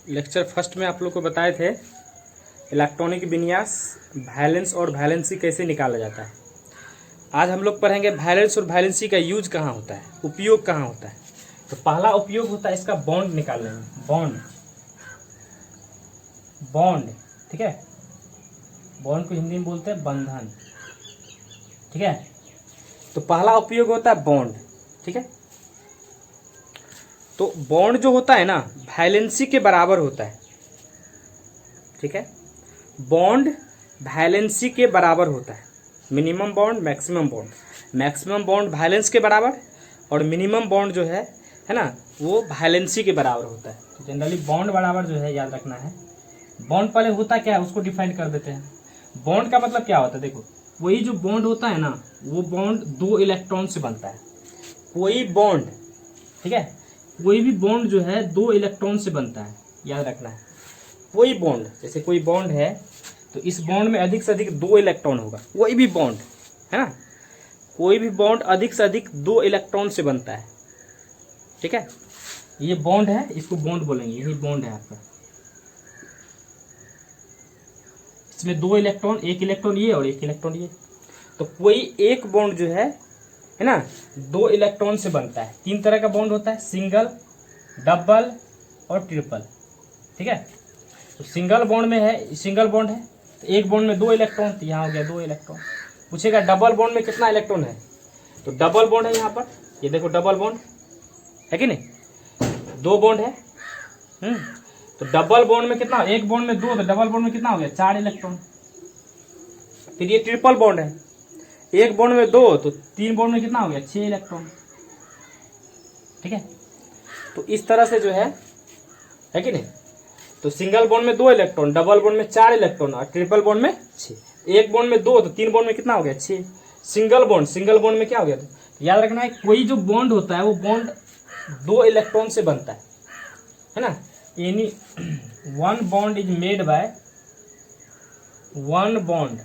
Lecture first में आप लोग को बताए थे इलेक्ट्रॉनिक विन्यास, वैलेंस और वैलेंसी कैसे निकाला जाता है। आज हम लोग पढ़ेंगे वैलेंस और वैलेंसी का यूज कहाँ होता है, उपयोग कहाँ होता है। तो पहला उपयोग होता है इसका बॉन्ड निकालने में। बॉन्ड ठीक है, बॉन्ड को हिंदी में बोलते हैं बंधन, ठीक है। तो पहला उपयोग होता है बॉन्ड, ठीक है। तो बॉन्ड जो होता है ना वैलेंसी के बराबर होता है, ठीक है। बॉन्ड वैलेंसी के बराबर होता है। Minimum bond, maximum bond, maximum bond valence के बराबर और मिनिमम बॉन्ड जो है ना वो वैलेंसी के बराबर होता है। तो जनरली बॉन्ड बराबर जो है याद रखना है। बॉन्ड पहले होता क्या है उसको डिफाइन कर देते हैं। बॉन्ड का मतलब क्या होता है, देखो वही जो बॉन्ड होता है ना वो बॉन्ड 2 इलेक्ट्रॉन से बनता है। कोई बॉन्ड, ठीक है, कोई भी बॉन्ड जो है 2 इलेक्ट्रॉन से बनता है, याद रखना है। कोई बॉन्ड, जैसे कोई बॉन्ड है तो इस बॉन्ड में अधिक से अधिक 2 इलेक्ट्रॉन होगा। कोई भी बॉन्ड है ना, कोई भी बॉन्ड अधिक से अधिक 2 इलेक्ट्रॉन से बनता है, ठीक है। ये बॉन्ड है, इसको बॉन्ड बोलेंगे, यही बॉन्ड है आपका। इसमें 2 इलेक्ट्रॉन, एक इलेक्ट्रॉन ये और एक इलेक्ट्रॉन ये। तो कोई एक बॉन्ड जो है ना 2 इलेक्ट्रॉन से बनता है। 3 तरह का बॉन्ड होता है, सिंगल, डबल और ट्रिपल, ठीक है। तो सिंगल बॉन्ड में है, सिंगल बॉन्ड है तो एक बॉन्ड में 2 इलेक्ट्रॉन, तो यहाँ हो गया 2 इलेक्ट्रॉन। पूछेगा डबल बॉन्ड में कितना इलेक्ट्रॉन है, तो डबल बॉन्ड है यहाँ पर, ये देखो डबल बॉन्ड है कि नहीं, 2 बॉन्ड है। तो डबल बॉन्ड में कितना, एक बॉन्ड में 2, तो डबल बॉन्ड में कितना हो गया 4 इलेक्ट्रॉन। फिर ये ट्रिपल बॉन्ड है, एक बॉन्ड में 2 तो 3 बॉन्ड में कितना हो गया 6 इलेक्ट्रॉन, ठीक है। तो इस तरह से जो है कि नहीं। तो सिंगल बॉन्ड में 2 इलेक्ट्रॉन, डबल बॉन्ड में 4 इलेक्ट्रॉन और ट्रिपल बॉन्ड में 6। एक बॉन्ड में 2 तो 3 बॉन्ड में कितना हो गया 6। सिंगल बॉन्ड में क्या हो गया, तो याद रखना है कोई जो बॉन्ड होता है वो बॉन्ड 2 इलेक्ट्रॉन से बनता है ना। Any one bond is made by, one bond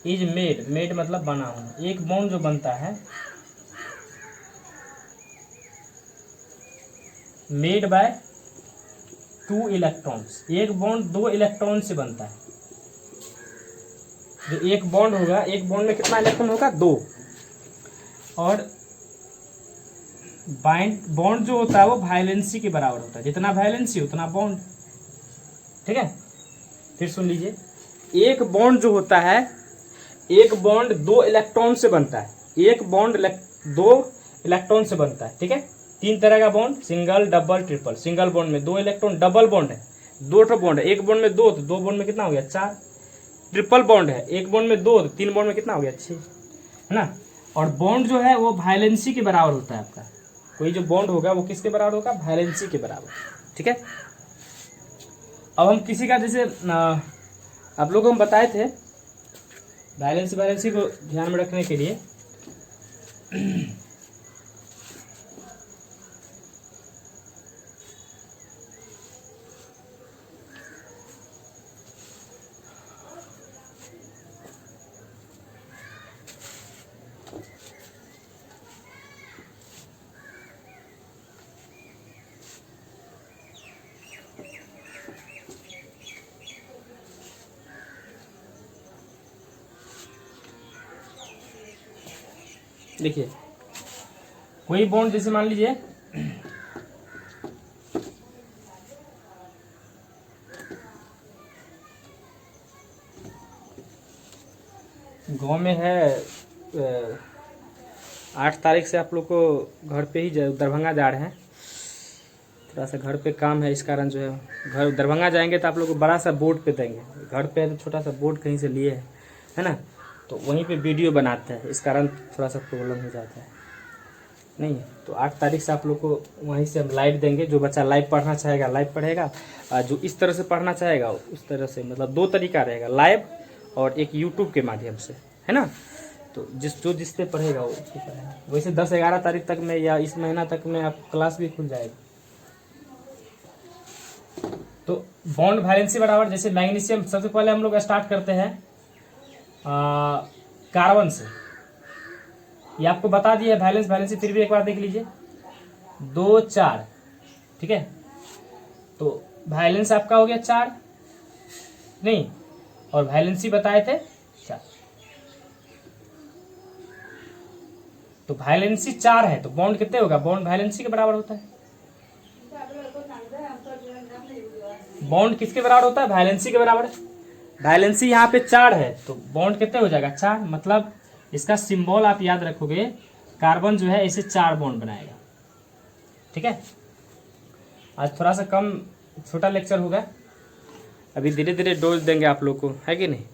is made मतलब बना होना। एक बॉन्ड जो बनता है मेड बाय 2 इलेक्ट्रॉन्स, एक बॉन्ड 2 इलेक्ट्रॉन से बनता है। जो एक बॉन्ड होगा, एक बॉन्ड में कितना इलेक्ट्रॉन होगा 2, और बॉन्ड जो होता है वो वैलेंसी के बराबर होता है। जितना वैलेंसी उतना बॉन्ड, ठीक है। फिर सुन लीजिए, एक बॉन्ड जो होता है, एक बॉन्ड 2 इलेक्ट्रॉन से बनता है। एक बॉन्ड 2 इलेक्ट्रॉन से बनता है, ठीक है। 3 तरह का bond, single, double, triple. Single bond में 2 इलेक्ट्रॉन, डबल बॉन्ड है 2 ठो बॉन्ड है, एक बॉन्ड में 2 तो 2 बॉन्ड में कितना हो गया 4। ट्रिपल बॉन्ड है, एक बॉन्ड में 2 तो 3 बॉन्ड में कितना हो गया 6, है ना। और बॉन्ड जो है वो वैलेंसी के बराबर होता है आपका। कोई जो बॉन्ड होगा वो किसके बराबर होगा, वैलेंसी के बराबर, ठीक है। अब हम किसी का, जैसे आप लोगों को हम बताए थे वैलेंसी को ध्यान में रखने के लिए देखिए, कोई बॉन्ड जैसे मान लीजिए गांव में है, 8 तारीख से आप लोग को घर पे ही दरभंगा जा रहे हैं। थोड़ा सा घर पे काम है, इस कारण जो है घर दरभंगा जाएंगे तो आप लोग को बड़ा सा बोर्ड पे देंगे। घर पे है तो छोटा सा बोर्ड कहीं से लिए है ना, तो वहीं पे वीडियो बनाते हैं, इस कारण थोड़ा सा प्रॉब्लम हो जाता है। नहीं, तो 8 तारीख से आप लोग को वहीं से हम लाइव देंगे। जो बच्चा लाइव पढ़ना चाहेगा लाइव पढ़ेगा, और जो इस तरह से पढ़ना चाहेगा उस तरह से, मतलब 2 तरीका रहेगा, लाइव और एक यूट्यूब के माध्यम से, है ना। तो जिस पे पढ़ेगा वो उसको पढ़ेगा। वैसे 10-11 तारीख तक में या इस महीना तक में आप क्लास भी खुल जाएगी। तो बॉन्ड वैलेंसी बराबर, जैसे मैग्नीशियम, सबसे पहले हम लोग स्टार्ट करते हैं कार्बन से। ये आपको बता दिया है वैलेंसी, फिर भी एक बार देख लीजिए। 2 4, ठीक है। तो वैलेंस आपका हो गया 4, नहीं, और वैलेंसी बताए थे 4, तो वैलेंसी 4 है तो बॉन्ड कितने होगा, बॉन्ड वैलेंसी के बराबर होता है। बॉन्ड किसके बराबर होता है, वैलेंसी के बराबर। वैलेंसी यहाँ पे 4 है तो बॉन्ड कितने हो जाएगा 4, मतलब इसका सिंबल आप याद रखोगे, कार्बन जो है इसे 4 बॉन्ड बनाएगा, ठीक है। आज थोड़ा सा कम छोटा लेक्चर होगा, अभी धीरे धीरे डोज देंगे आप लोग को, है कि नहीं।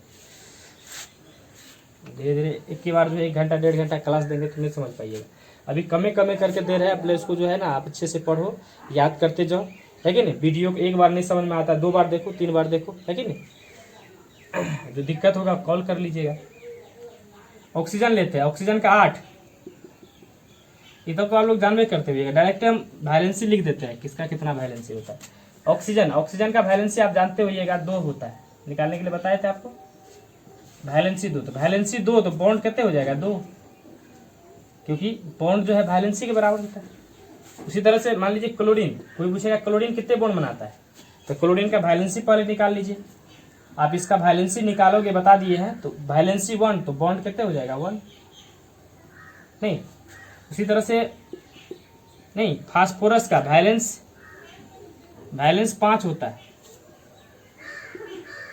धीरे धीरे एक ही बार जो 1 घंटा 1.5 घंटा क्लास देंगे तो नहीं समझ पाइएगा। अभी कमे कमे करके दे रहे हैं, अपने इसको जो है ना आप अच्छे से पढ़ो, याद करते जाओ, है कि नहीं। वीडियो को एक बार नहीं समझ में आता, 2 बार देखो, 3 बार देखो, है कि नहीं। जो दिक्कत होगा कॉल कर लीजिएगा। ऑक्सीजन लेते हैं, ऑक्सीजन का 8, इधर तो आप लोग जानवे करते हुए डायरेक्ट हम वैलेंसी लिख देते हैं, किसका कितना वैलेंसी होता है। ऑक्सीजन का वैलेंसी आप जानते होइएगा 2 होता है, निकालने के लिए बताए थे आपको। वैलेंसी 2, तो वैलेंसी 2 तो बॉन्ड कितने हो जाएगा 2, क्योंकि बॉन्ड जो है वैलेंसी के बराबर होता है। उसी तरह से मान लीजिए क्लोरीन, कोई पूछेगा क्लोरीन कितने बॉन्ड बनाता है, तो क्लोरीन का वैलेंसी पहले निकाल लीजिए। आप इसका वैलेंसी निकालोगे, बता दिए हैं, तो वैलेंसी 1 तो बॉन्ड कितने हो जाएगा 1, नहीं। उसी तरह से नहीं, फास्फोरस का वैलेंस 5 होता है,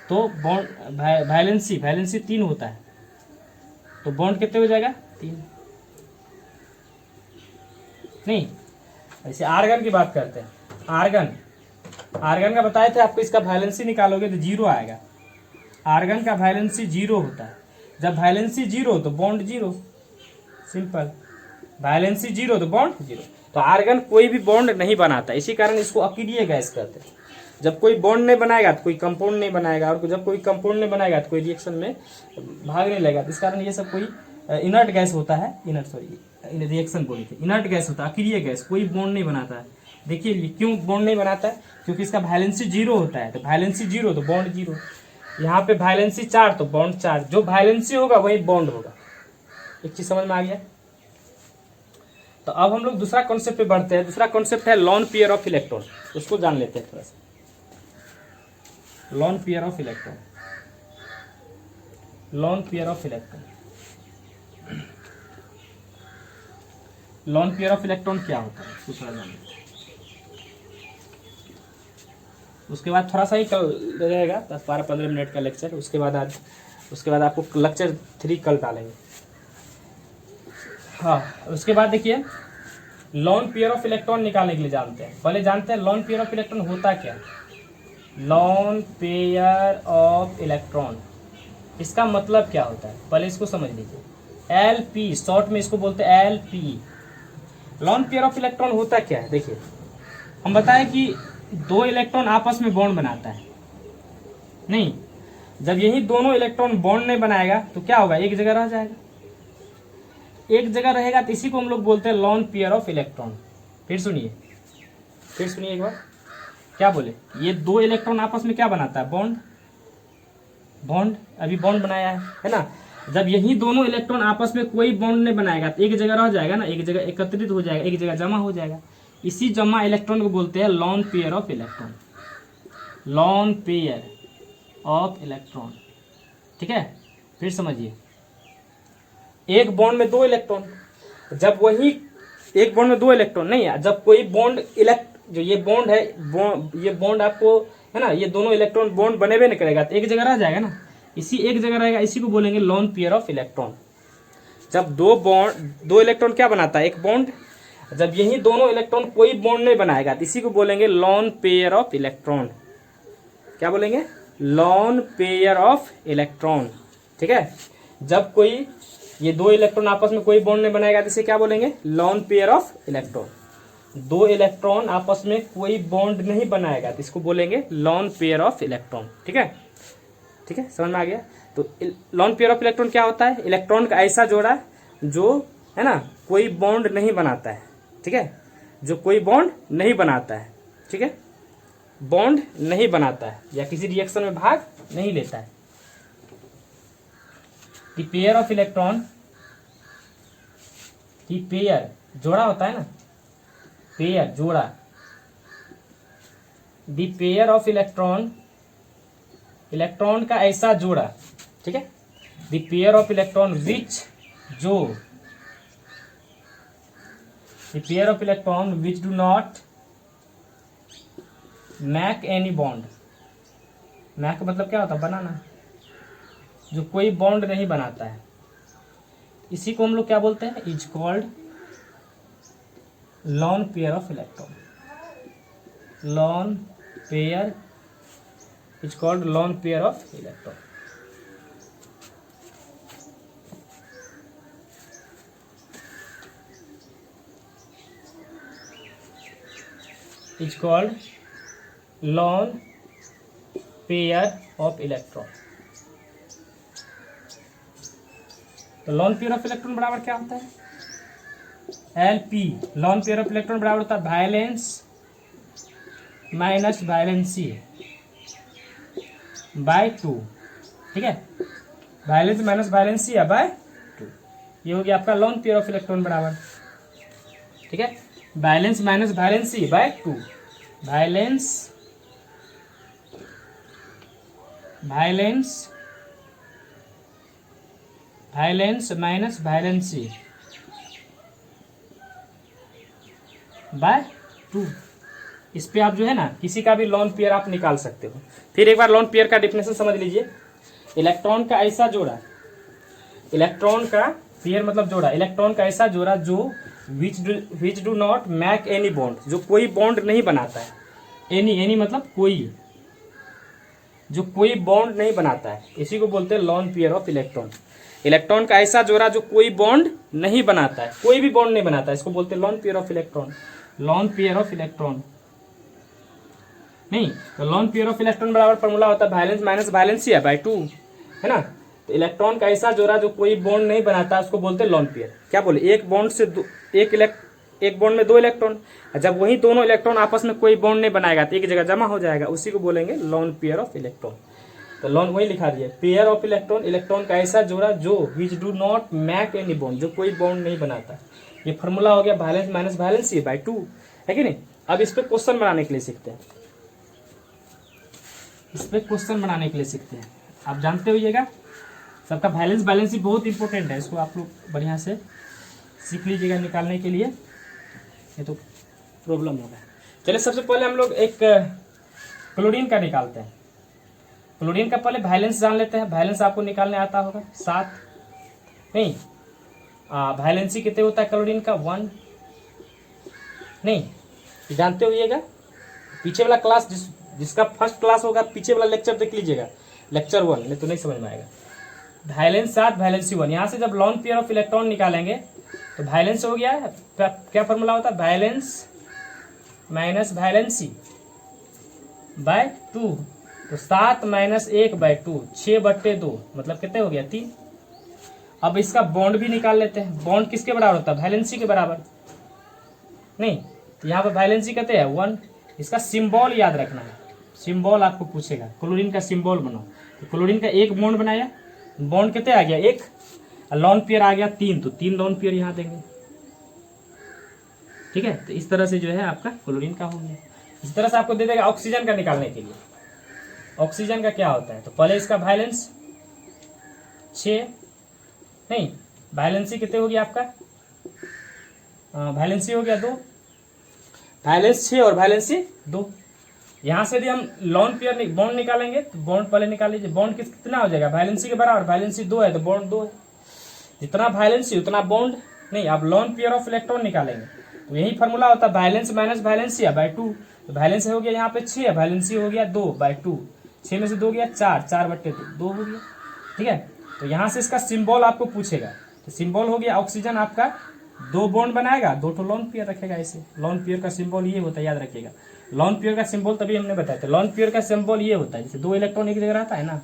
तो बॉन्ड वैलेंसी 3 होता है, तो बॉन्ड कितने हो जाएगा 3, नहीं। ऐसे आर्गन की बात करते हैं, आर्गन का बताए थे आपको, इसका वैलेंसी निकालोगे तो 0 आएगा। आर्गन का वैलेंसी 0 होता है, जब वैलेंसी 0 तो बॉन्ड 0, सिंपल। वैलेंसी 0 तो बॉन्ड 0, तो आर्गन कोई भी बॉन्ड नहीं बनाता, इसी कारण इसको अकेलीय गैस कहते हैं। जब कोई बॉन्ड नहीं बनाएगा तो कोई कंपाउंड नहीं बनाएगा, और जब कोई कंपाउंड नहीं बनाएगा तो कोई रिएक्शन में भाग नहीं लगेगा। इस कारण ये सब कोई इनर्ट गैस होता है, रिएक्शन बोली थी, इनर्ट गैस होता है, अकेलीय गैस, कोई बॉन्ड नहीं बनाता है। देखिए क्यों बॉन्ड नहीं बनाता है, क्योंकि इसका वैलेंसी 0 होता है, तो वैलेंसी 0 तो बॉन्ड 0। यहाँ पे वैलेंसी 4 तो बॉन्ड 4, जो वैलेंसी होगा वही बॉन्ड होगा। एक चीज समझ में आ गया। तो अब हम लोग दूसरा कॉन्सेप्ट पे बढ़ते हैं। दूसरा कॉन्सेप्ट है लॉन पेयर ऑफ इलेक्ट्रॉन, उसको जान लेते हैं थोड़ा सा। Lone pair of electron, lone pair of electron, lone pair of electron क्या होता है उसको थोड़ा जान लेते हैं। उसके बाद थोड़ा सा ही कल रहेगा, 10-12-15 मिनट का लेक्चर, उसके बाद आपको लेक्चर 3 कल डालेंगे। हाँ, उसके बाद देखिए लॉन पेयर ऑफ इलेक्ट्रॉन निकालने के लिए जानते हैं, पहले जानते हैं लॉन पेयर ऑफ इलेक्ट्रॉन होता क्या। लॉन पेयर ऑफ इलेक्ट्रॉन, इसका मतलब क्या होता है, पहले इसको समझ लीजिए। एलपी, शॉर्ट में इसको बोलते हैं LP. Lone pair of electron होता क्या है, देखिए हम बताएं कि 2 इलेक्ट्रॉन आपस में बॉन्ड बनाता है, नहीं, जब यही दोनों इलेक्ट्रॉन बॉन्ड नहीं बनाएगा तो क्या होगा, एक जगह रह जाएगा। एक जगह रहेगा तो इसी को हम लोग बोलते हैं लॉन पेयर ऑफ इलेक्ट्रॉन। फिर सुनिए एक बार, क्या बोले, ये 2 इलेक्ट्रॉन आपस में क्या बनाता है, बॉन्ड, अभी बॉन्ड बनाया है ना। जब यही दोनों इलेक्ट्रॉन आपस में कोई बॉन्ड नहीं बनाएगा तो एक जगह रह जाएगा ना, एक जगह एकत्रित हो जाएगा, एक जगह जमा हो जाएगा। इसी जमा इलेक्ट्रॉन को बोलते हैं lone pair of electron, lone pair of electron, ठीक है। फिर समझिए, एक बॉन्ड में 2 इलेक्ट्रॉन, जब वही एक बॉन्ड में 2 इलेक्ट्रॉन नहीं है, जब कोई बॉन्ड जो ये बॉन्ड है, ये बॉन्ड आपको है ना, ये दोनों इलेक्ट्रॉन बॉन्ड बने हुए नहीं करेगा तो एक जगह रह जाएगा ना, इसी एक जगह रहेगा, इसी को बोलेंगे लॉन पेयर ऑफ इलेक्ट्रॉन। जब 2 इलेक्ट्रॉन क्या बनाता है, एक बॉन्ड, जब यही दोनों इलेक्ट्रॉन कोई बॉन्ड नहीं बनाएगा तो इसी को बोलेंगे लॉन पेयर ऑफ इलेक्ट्रॉन। क्या बोलेंगे, लॉन पेयर ऑफ इलेक्ट्रॉन, ठीक है। जब कोई ये 2 इलेक्ट्रॉन आपस में कोई बॉन्ड नहीं बनाएगा तो इसे क्या बोलेंगे, lone pair of electron. 2 electron आपस में कोई बॉन्ड नहीं बनाएगा तो इसको बोलेंगे लॉन पेयर ऑफ इलेक्ट्रॉन, ठीक है, समझ में आ गया। तो लॉन पेयर ऑफ इलेक्ट्रॉन क्या होता है, इलेक्ट्रॉन का ऐसा जोड़ा जो है ना कोई बॉन्ड नहीं बनाता है, ठीक है, जो कोई बॉन्ड नहीं बनाता है, ठीक है, बॉन्ड नहीं बनाता है या किसी रिएक्शन में भाग नहीं लेता है। कि पेयर ऑफ इलेक्ट्रॉन की पेयर जोड़ा होता है ना, पेयर जोड़ा, the pair of electron, electron का ऐसा जोड़ा, ठीक है, the pair of electron which, जो, the pair of electron which do not make any bond, make मतलब क्या होता है, बनाना, जो कोई बॉन्ड नहीं बनाता है, इसी को हम लोग क्या बोलते हैं, is called lone pair of electron, lone pair is called lone pair of electron. Is called lone pair of electron. तो लॉन पेयर ऑफ इलेक्ट्रॉन बराबर क्या होता है, LP, lone pair of electron बराबर होता है वैलेंस माइनस वैलेंसी बाय 2, ठीक है, वैलेंस माइनस वैलेंसी है बाय 2, ये हो गया आपका लॉन पेयर ऑफ इलेक्ट्रॉन बराबर, ठीक है, valence minus valency by 2, valence minus valency by 2। इस पे आप जो है ना किसी का भी लॉन पेयर आप निकाल सकते हो। फिर एक बार लॉन पेयर का डेफिनेशन समझ लीजिए, इलेक्ट्रॉन का ऐसा जोड़ा, इलेक्ट्रॉन का पेयर मतलब जोड़ा, इलेक्ट्रॉन का ऐसा जोड़ा जो which do not make any bond, जो कोई बॉन्ड नहीं बनाता है, एनी मतलब कोई, जो कोई बॉन्ड नहीं बनाता है, इसी को बोलते हैं lone pair of electron. Electron का ऐसा जोड़ा जो कोई बॉन्ड नहीं बनाता है, कोई भी बॉन्ड नहीं बनाता है, इसको बोलते हैं lone pair of electron, lone pair of electron. नहीं तो लॉन पेयर ऑफ इलेक्ट्रॉन बराबर फॉर्मूला होता है वैलेंस माइनस वैलेंसी है बाय 2, है ना। तो इलेक्ट्रॉन का ऐसा जोड़ा जो कोई बॉन्ड नहीं बनाता उसको बोलते हैं लॉन पेयर। क्या बोले, एक बॉन्ड से एक बॉन्ड में 2 इलेक्ट्रॉन, जब वही दोनों इलेक्ट्रॉन आपस में कोई बॉन्ड नहीं बनाएगा तो एक जगह जमा हो जाएगा, उसी को बोलेंगे लॉन पेयर ऑफ इलेक्ट्रॉन। तो लॉन वही लिखा दिया, पेयर ऑफ इलेक्ट्रॉन, इलेक्ट्रॉन का ऐसा जोड़ा जो which do not make any bond, जो कोई बॉन्ड नहीं बनाता। ये फॉर्मूला हो गया वैलेंस माइनस वैलेंसी बाय 2, है कि नहीं। अब इस पे क्वेश्चन बनाने के लिए सीखते हैं, इस पे क्वेश्चन बनाने के लिए सीखते हैं। आप जानते होइएगा सबका वैलेंस बैलेंसी बहुत इंपॉर्टेंट है, इसको आप लोग बढ़िया से सीख लीजिएगा निकालने के लिए, ये तो प्रॉब्लम होगा। चलिए सबसे पहले हम लोग एक क्लोरीन का निकालते हैं। क्लोरीन का पहले वैलेंस जान लेते हैं, वैलेंस आपको निकालने आता होगा 7, नहीं वैलेंसी कितने होता है क्लोरीन का 1, नहीं जानते होइएगा। पीछे वाला क्लास जिसका फर्स्ट क्लास होगा पीछे वाला लेक्चर देख लीजिएगा, लेक्चर 1, नहीं तो नहीं समझ में आएगा। वैलेंस 7 वैलेंसी 1, यहाँ से जब लॉन पेयर ऑफ इलेक्ट्रॉन निकालेंगे तो वैलेंस हो गया, क्या फॉर्मूला होता है, वैलेंस माइनस वैलेंसी बाय 2, तो 7 माइनस 1 बाय 2, 6/2 मतलब कितने हो गया 3। अब इसका बॉन्ड भी निकाल लेते हैं, बॉन्ड किसके बराबर होता है, वैलेंसी के बराबर, नहीं तो यहाँ पर वैलेंसी कहते हैं 1। इसका सिंबल याद रखना है, सिंबल आपको पूछेगा, क्लोरीन का सिंबल बनाओ। तो क्लोरीन का एक बॉन्ड बनाया, बॉन्ड कितने आ गया 1, लॉन पेयर आ गया 3, तो 3 लॉन पेयर यहाँ देंगे, ठीक है। तो इस तरह से जो है आपका क्लोरीन का हो गया। इस तरह से आपको दे देगा ऑक्सीजन का निकालने के लिए। ऑक्सीजन का क्या होता है, तो पहले इसका वैलेंस 6, नहीं वैलेंसी कितने हो गया आपका, वैलेंसी हो गया 2, वैलेंस 6 और वैलेंसी 2। यहाँ से यदि हम लॉन पेयर बॉन्ड निकालेंगे तो बॉन्ड पहले निकाल लीजिए, बॉन्ड कितना हो जाएगा, वैलेंसी के बराबर, वैलेंसी 2 है तो बॉन्ड 2 है, जितना वैलेंसी उतना बॉन्ड। नहीं अब लॉन पेयर ऑफ इलेक्ट्रॉन निकालेंगे तो यही फॉर्मूला होता है वैलेंस माइनस वैलेंसी बाय 2। तो वैलेंस हो गया यहाँ पे 6, वैलेंसी हो गया 2 बाय 2, 6 में से 2 गया 4, 4/2 हो गया, ठीक है। तो यहाँ से इसका सिंबल आपको पूछेगा, तो सिंबल हो गया ऑक्सीजन आपका 2 बॉन्ड बनाएगा, 2 तो लॉन पेयर रखेगा। इसे लॉन पेयर का सिंबल ये होता है, याद रखिएगा। लॉन पेयर का सिंबल तभी हमने बताया था, लॉन पेयर का सिंबल ये होता है, जैसे 2 इलेक्ट्रॉन एक जगह रहता है ना,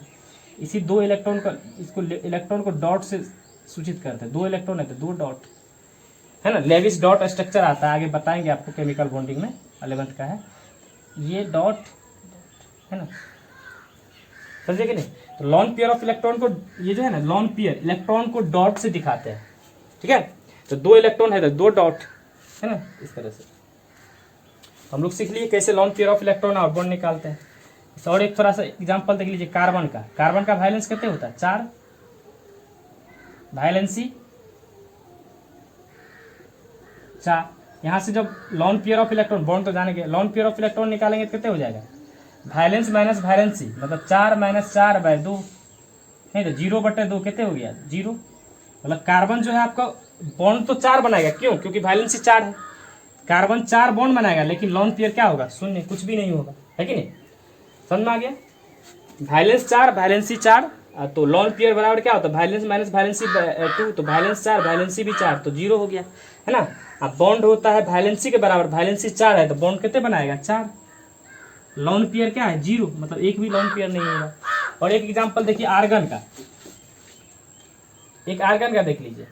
इसी 2 इलेक्ट्रॉन का, इसको इलेक्ट्रॉन को डॉट से सूचित करते हैं। 2 इलेक्ट्रॉन है तो 2 डॉट, है ना। लेविस डॉट स्ट्रक्चर आता है, आगे बताएंगे आपको केमिकल बॉन्डिंग में, 11th का है ये डॉट, है ना, समझे कि नहीं। तो लॉन पेयर ऑफ इलेक्ट्रॉन को ये जो है ना, lone pair electron co dot से दिखाते हैं, ठीक है। तो 2 इलेक्ट्रॉन है तो 2 डॉट, है ना, इस तरह से। हम लोग सीख लिए कैसे लॉन पेयर ऑफ इलेक्ट्रॉन और बॉन्ड निकालते हैं। और एक थोड़ा सा एग्जांपल देख लीजिए कार्बन का वैलेंस कितने होता है 4, वैलेंसी 4। यहां से जब lone pair of electron, bond तो जानेंगे, लॉन पेयर ऑफ इलेक्ट्रॉन निकालेंगे तो कितने हो जाएगा, वैलेंस माइनस वैलेंसी, मतलब 4 माइनस 4/2, नहीं तो 0/2 कितने हो गया 0। मतलब कार्बन जो है आपका बॉन्ड तो 4 बनाएगा, क्यों, क्योंकि वैलेंसी 4 है। कार्बन 4 बॉन्ड बनाएगा, लेकिन लॉन पेयर क्या होगा, 0, कुछ भी नहीं होगा, है कि नहीं, समझ में आ गया। वैलेंस 4 वैलेंसी 4, तो लॉन पेयर बराबर क्या होता है, वैलेंस माइनस वैलेंसी 2, तो वैलेंस 4 वैलेंसी भी 4, तो 0 हो गया, है ना। अब बॉन्ड होता है वैलेंसी के बराबर, वैलेंसी 4 है तो बॉन्ड कितने बनाएगा 4, लॉन पेयर क्या है 0, मतलब एक भी लॉन पेयर नहीं होगा। और एक एग्जांपल देखिए आर्गन का, एक आर्गन का देख लीजिए।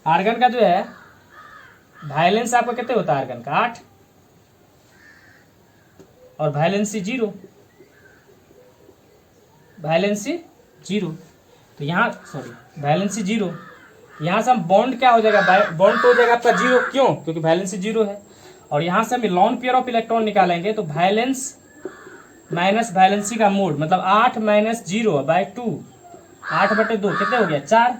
आर्गन का जो है वैलेंस आपका कितने होता है आर्गन का 8 और वैलेंसी 0, वैलेंसी 0, तो यहाँ सॉरी वैलेंसी 0, यहाँ से हम बॉन्ड क्या हो जाएगा, बॉन्ड तो हो जाएगा आपका 0, क्यों, क्योंकि वैलेंसी 0 है। और यहाँ से हम लॉन पेयर ऑफ इलेक्ट्रॉन निकालेंगे तो वैलेंस माइनस वैलेंसी का मोड, मतलब 8 माइनस 0/2, 8/2 कितने हो गया 4,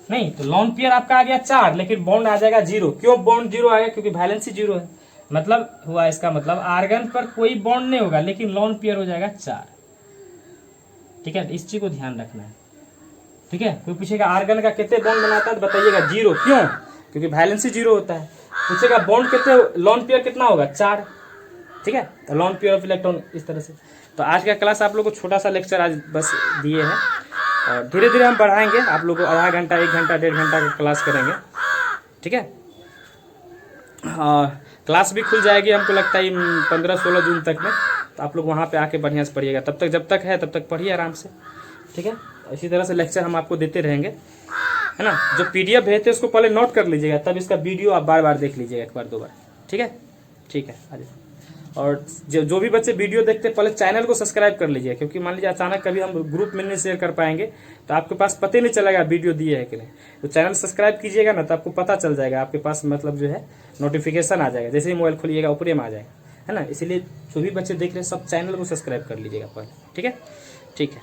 नहीं तो लॉन पेयर आपका आ गया 4, लेकिन बॉन्ड आ जाएगा 0, क्यों बॉन्ड 0 आ गया, क्योंकि वैलेंसी 0 है। मतलब हुआ इसका मतलब आर्गन पर कोई बॉन्ड नहीं होगा, लेकिन लॉन पेयर हो जाएगा 4, ठीक है, इस चीज को ध्यान रखना है, ठीक है। कोई पूछेगा आर्गन का कितने बॉन्ड बनाता है तो बताइएगा 0, क्यों, क्योंकि वैलेंसी 0 होता है। पूछेगा बॉन्ड कितने, लॉन पेयर कितना होगा 4, ठीक है, तो लॉन पेयर ऑफ इलेक्ट्रॉन इस तरह से। तो आज का क्लास आप लोग को छोटा सा लेक्चर आज बस दिए हैं, और धीरे धीरे हम बढ़ाएंगे, आप लोग को आधा घंटा 1 घंटा 1.5 घंटा का क्लास करेंगे, ठीक है। और क्लास भी खुल जाएगी हमको लगता है 15-16 जून तक में, तो आप लोग वहाँ पे आके बढ़िया से पढ़िएगा। तब तक जब तक है तब तक पढ़िए आराम से, ठीक है। इसी तरह से लेक्चर हम आपको देते रहेंगे, है ना। जो PDF भेजते हैं उसको पहले नोट कर लीजिएगा, तब इसका वीडियो आप बार बार देख लीजिएगा, 1 बार 2 बार, ठीक है, ठीक है। अरे और जो भी बच्चे वीडियो देखते हैं पहले चैनल को सब्सक्राइब कर लीजिए, क्योंकि मान लीजिए अचानक कभी हम ग्रुप में नहीं शेयर कर पाएंगे तो आपके पास पता नहीं चलेगा वीडियो दिए है कि नहीं। तो चैनल सब्सक्राइब कीजिएगा ना, तो आपको पता चल जाएगा, आपके पास मतलब जो है नोटिफिकेशन आ जाएगा, जैसे ही मोबाइल खोलिएगा ऊपर में आ जाएगा, है ना। इसीलिए जो भी बच्चे देख रहे हैं सब चैनल को सब्सक्राइब कर लीजिएगा पहले, ठीक है, ठीक है।